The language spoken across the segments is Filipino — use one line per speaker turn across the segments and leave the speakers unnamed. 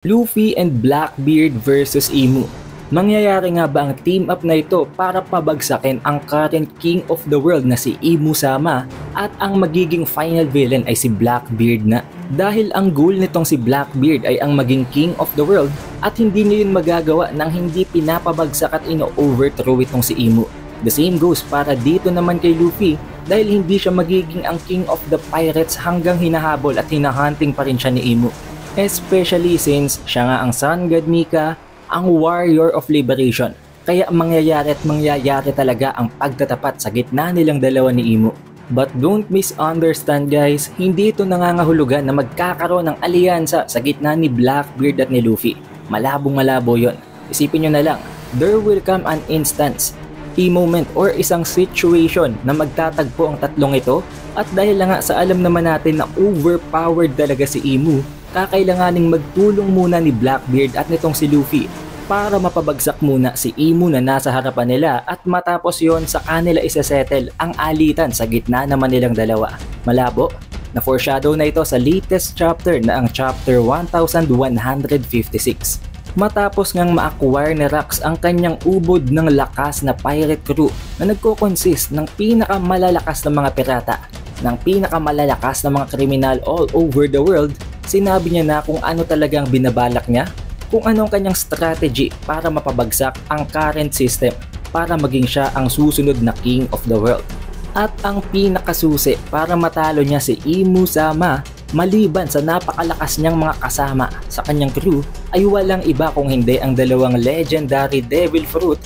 Luffy and Blackbeard versus Imu. Mangyayari nga ba ang team up na ito para pabagsakin ang current king of the world na si Imu Sama at ang magiging final villain ay si Blackbeard na? Dahil ang goal nitong si Blackbeard ay ang maging king of the world at hindi niya yun magagawa nang hindi pinapabagsak at ino-overthrow itong si Imu. The same goes para dito naman kay Luffy dahil hindi siya magiging ang king of the pirates hanggang hinahabol at hinahunting pa rin siya ni Imu. Especially since siya nga ang Sun God Nika, ang warrior of liberation. Kaya mangyayari talaga ang pagtatapat sa gitna nilang dalawa ni Imu. But don't misunderstand guys, hindi ito nangangahulugan na magkakaroon ng alyansa sa gitna ni Blackbeard at ni Luffy. Malabong-malabo yon. Isipin nyo na lang, there will come an instance, a moment or isang situation na magtatagpo ang tatlong ito at dahil lang nga sa alam naman natin na overpowered talaga si Imu, kakailanganing magtulong muna ni Blackbeard at nitong si Luffy para mapabagsak muna si Imu na nasa harapan nila at matapos yon sa kanila isasettle ang alitan sa gitna naman nilang dalawa. Malabo? Na-foreshadow na ito sa latest chapter na ang chapter 1156. Matapos ngang ma-acquire ni Rox ang kanyang ubod ng lakas na pirate crew na nagko-consist ng pinakamalalakas na mga pirata, ng pinakamalalakas na mga kriminal all over the world, sinabi niya na kung ano talagang binabalak niya, kung anong kanyang strategy para mapabagsak ang current system para maging siya ang susunod na king of the world. At ang pinakasusi para matalo niya si Imu Sama maliban sa napakalakas niyang mga kasama sa kanyang crew ay walang iba kung hindi ang dalawang legendary devil fruit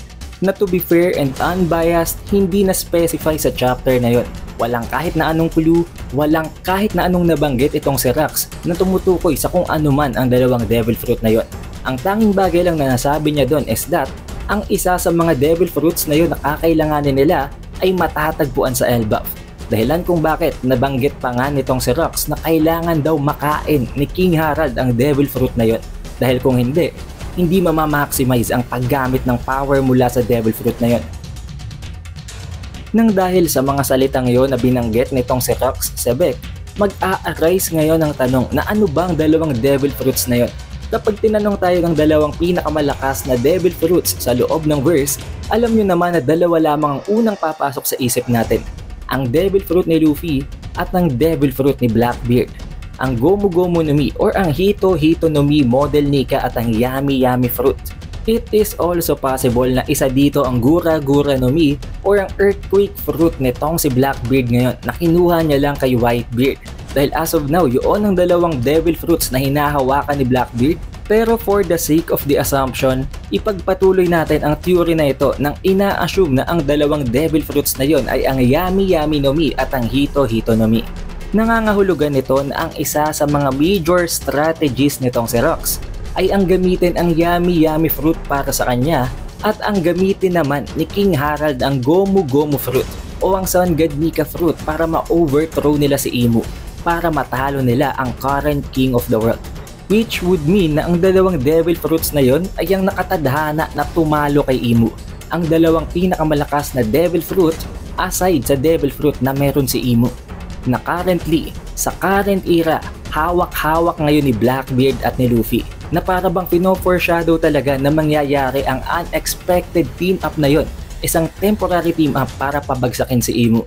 na to be fair and unbiased hindi na specify sa chapter na yon. Walang kahit na anong clue, walang kahit na anong nabanggit itong si Rox na tumutukoy sa kung ano man ang dalawang devil fruit na yon. Ang tanging bagay lang na nasabi niya doon is that ang isa sa mga devil fruits na yon na kakailanganin nila ay matatagpuan sa Elbaf. Dahilan kung bakit nabanggit pa nga nitong si Rox na kailangan daw makain ni King Harald ang devil fruit na yon. Dahil kung hindi mamamaximize ang paggamit ng power mula sa devil fruit na yon. Nang dahil sa mga salitang yon na binanggit nitong si Rox Sebek, mag-a-arise ngayon ang tanong na ano bang dalawang devil fruits na yon? Kapag tinanong tayo ng dalawang pinakamalakas na devil fruits sa loob ng verse, alam nyo naman na dalawa lamang ang unang papasok sa isip natin. Ang devil fruit ni Luffy at ang devil fruit ni Blackbeard. Ang Gomu Gomu no Mi or ang Hito Hito no Mi model Nika at ang Yami Yami fruit. It is also possible na isa dito ang Gura Gura no Mi or ang earthquake fruit nitong si Blackbeard ngayon na kinuha niya lang kay Whitebeard. Dahil as of now, yun ang dalawang devil fruits na hinahawakan ni Blackbeard. Pero for the sake of the assumption, ipagpatuloy natin ang theory na ito nang ina-assume na ang dalawang devil fruits na yon ay ang Yami Yami no Mi at ang Hito Hito no Mi. Nangangahulugan nito na ang isa sa mga major strategies nitong si Rox ay ang gamitin ang Yami Yami fruit para sa kanya at ang gamitin naman ni King Harald ang Gomu Gomu fruit o ang Sun God Nika fruit para ma-overthrow nila si Imu, para matalo nila ang current king of the world. Which would mean na ang dalawang devil fruits na yon ay ang nakatadhana na tumalo kay Imu. Ang dalawang pinakamalakas na devil fruit aside sa devil fruit na meron si Imu. Na currently, sa current era, hawak-hawak ngayon ni Blackbeard at ni Luffy. Na para bang pino-foreshadow talaga na mangyayari ang unexpected team up na yon. Isang temporary team up para pabagsakin si Imu.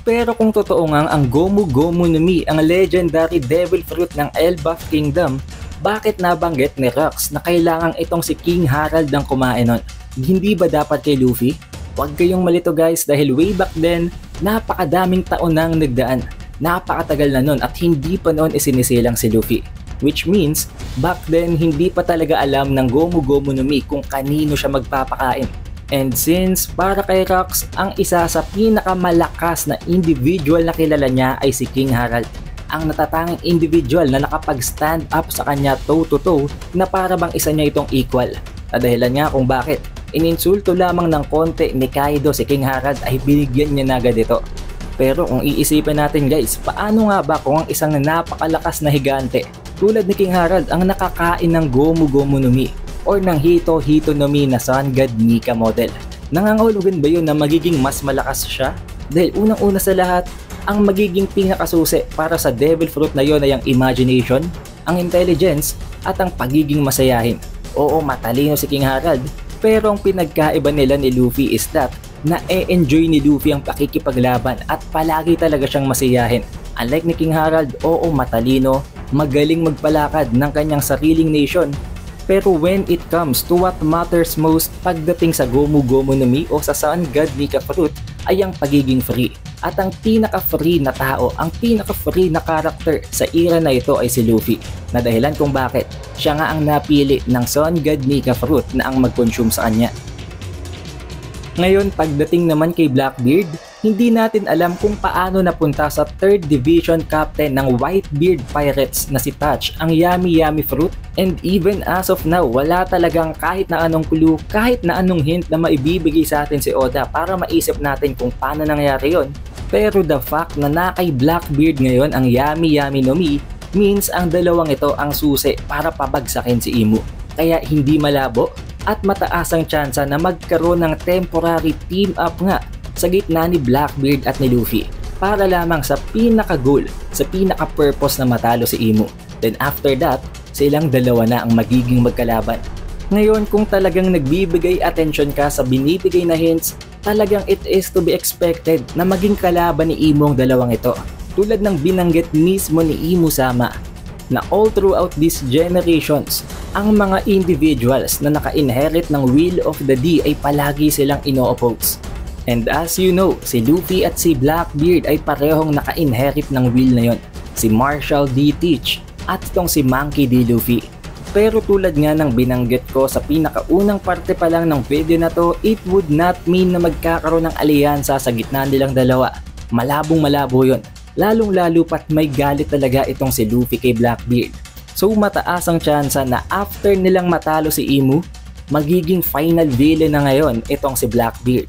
Pero kung totoo nga ang Gomu Gomu no Mi ang legendary devil fruit ng Elbaf Kingdom, bakit nabanggit ni Rox na kailangan itong si King Harald ang kumain nun? Hindi ba dapat kay Luffy? Huwag kayong malito guys dahil way back then, napakadaming taon nang nagdaan. Napakatagal na nun at hindi pa noon isinisilang si Luffy. Which means, back then hindi pa talaga alam ng Gomu Gomu no Mi kung kanino siya magpapakain. And since para kay Rox, ang isa sa pinakamalakas na individual na kilala niya ay si King Harald. Ang natatanging individual na nakapag-stand up sa kanya toe-to-toe na para bang isa niya itong equal. Dahilan nga kung bakit ininsulto lamang ng konti ni Kaido si King Harald ay binigyan niya na agad ito. Pero kung iisipin natin guys, paano nga ba kung ang isang napakalakas na higante tulad ni King Harald ang nakakain ng Gomu Gomu no Mi or ng Hito Hito no Mi na Sun God Nika model? Nangangahulugan ba yun na magiging mas malakas siya? Dahil unang-una sa lahat, ang magiging pinakasusi para sa devil fruit na yon ay ang imagination, ang intelligence, at ang pagiging masayahin. Oo, matalino si King Harold, pero ang pinagkaiba nila ni Luffy is that na-enjoy ni Luffy ang pakikipaglaban at palagi talaga siyang masiyahin. Unlike ni King Harold, oo matalino, magaling magpalakad ng kanyang sariling nation. Pero when it comes to what matters most pagdating sa Gomu Gomu no Mi o sa Sun God Nika Fruit ay ang pagiging free. At ang pinaka-free na tao, ang pinaka-free na character sa era na ito ay si Luffy. Na dahilan kung bakit siya nga ang napili ng Sun God Nika Fruit na ang mag-consume sa kanya. Ngayon pagdating naman kay Blackbeard, hindi natin alam kung paano napunta sa 3rd Division Captain ng Whitebeard Pirates na si Touch ang Yummy Yummy Fruit, and even as of now wala talagang kahit na anong clue, kahit na anong hint na maibibigay sa atin si Oda para maisip natin kung paano nangyari yon. Pero the fact na kay Blackbeard ngayon ang Yummy Yummy no Mi means ang dalawang ito ang susi para pabagsakin si Imu. Kaya hindi malabo at mataas ang tsansa na magkaroon ng temporary team up nga sa gitna ni Blackbeard at ni Luffy para lamang sa pinaka-goal, sa pinaka-purpose na matalo si Imu. Then after that, silang dalawa na ang magiging magkalaban. Ngayon kung talagang nagbibigay attention ka sa binibigay na hints, talagang it is to be expected na maging kalaban ni Imu ang dalawang ito. Tulad ng binanggit mismo ni Imu Sama na all throughout these generations, ang mga individuals na naka-inherit ng Will of the D ay palagi silang ino-oppose. And as you know, si Luffy at si Blackbeard ay parehong naka-inherit ng Will na yon. Si Marshall D. Teach at itong si Monkey D. Luffy. Pero tulad nga ng binanggit ko sa pinakaunang parte pa lang ng video na to, it would not mean na magkakaroon ng alyansa sa gitna nilang dalawa. Malabong malabo yon. Lalong lalo pat may galit talaga itong si Luffy kay Blackbeard. So mataas ang tsansa na after nilang matalo si Imu, magiging final villain na ngayon itong si Blackbeard.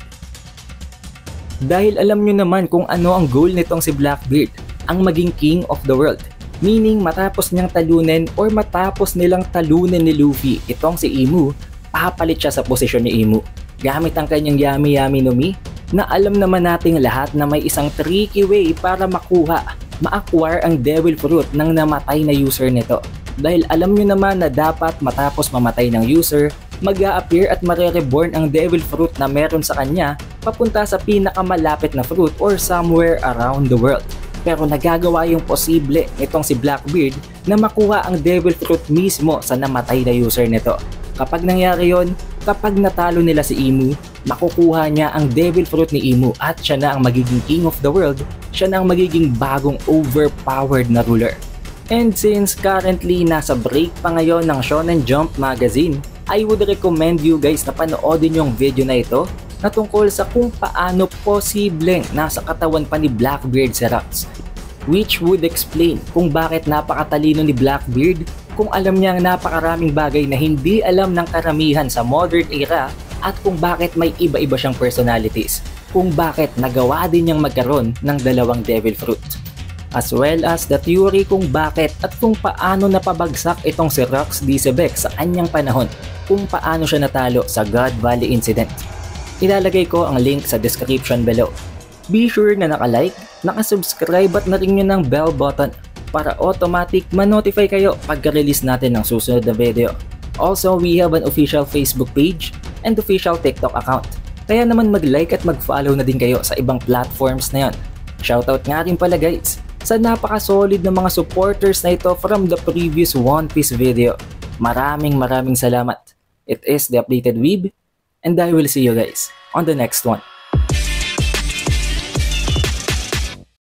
Dahil alam nyo naman kung ano ang goal nitong si Blackbeard, ang maging king of the world. Meaning matapos niyang talunin or matapos nilang talunin ni Luffy itong si Imu, papalit siya sa posisyon ni Imu gamit ang kanyang Yummy Yummy no Mi na alam naman nating lahat na may isang tricky way para ma-acquire ang Devil Fruit ng namatay na user nito. Dahil alam nyo naman na dapat matapos mamatay ng user, mag-a-appear at mare-reborn ang Devil Fruit na meron sa kanya papunta sa pinakamalapit na fruit or somewhere around the world. Pero nagagawa yung posible nitong si Blackbeard na makuha ang Devil Fruit mismo sa namatay na user nito. Kapag nangyari yon, kapag natalo nila si Imu, makukuha niya ang Devil Fruit ni Imu at siya na ang magiging king of the world, siya na ang magiging bagong overpowered na ruler. And since currently nasa break pa ngayon ng Shonen Jump magazine, I would recommend you guys na panoodin yung video na ito na tungkol sa kung paano posibleng nasa katawan pa ni Blackbeard si Rocks, which would explain kung bakit napakatalino ni Blackbeard, kung alam niya ang napakaraming bagay na hindi alam ng karamihan sa modern era, at kung bakit may iba-iba siyang personalities, kung bakit nagawa din niyang magkaroon ng dalawang Devil Fruit. As well as the theory kung bakit at kung paano napabagsak itong si Rocks D. Sebek sa kanyang panahon, kung paano siya natalo sa God Valley Incident. Ilalagay ko ang link sa description below. Be sure na naka-like, naka-subscribe at na-ring nyo ng bell button para automatic ma-notify kayo pagka-release natin ng susunod na video. Also, we have an official Facebook page and official TikTok account. Kaya naman mag-like at mag-follow na din kayo sa ibang platforms na yon. Shoutout nga rin pala guys sa napaka-solid na mga supporters na ito from the previous One Piece video. Maraming salamat. It is The Updated Weeb, and I will see you guys on the next one.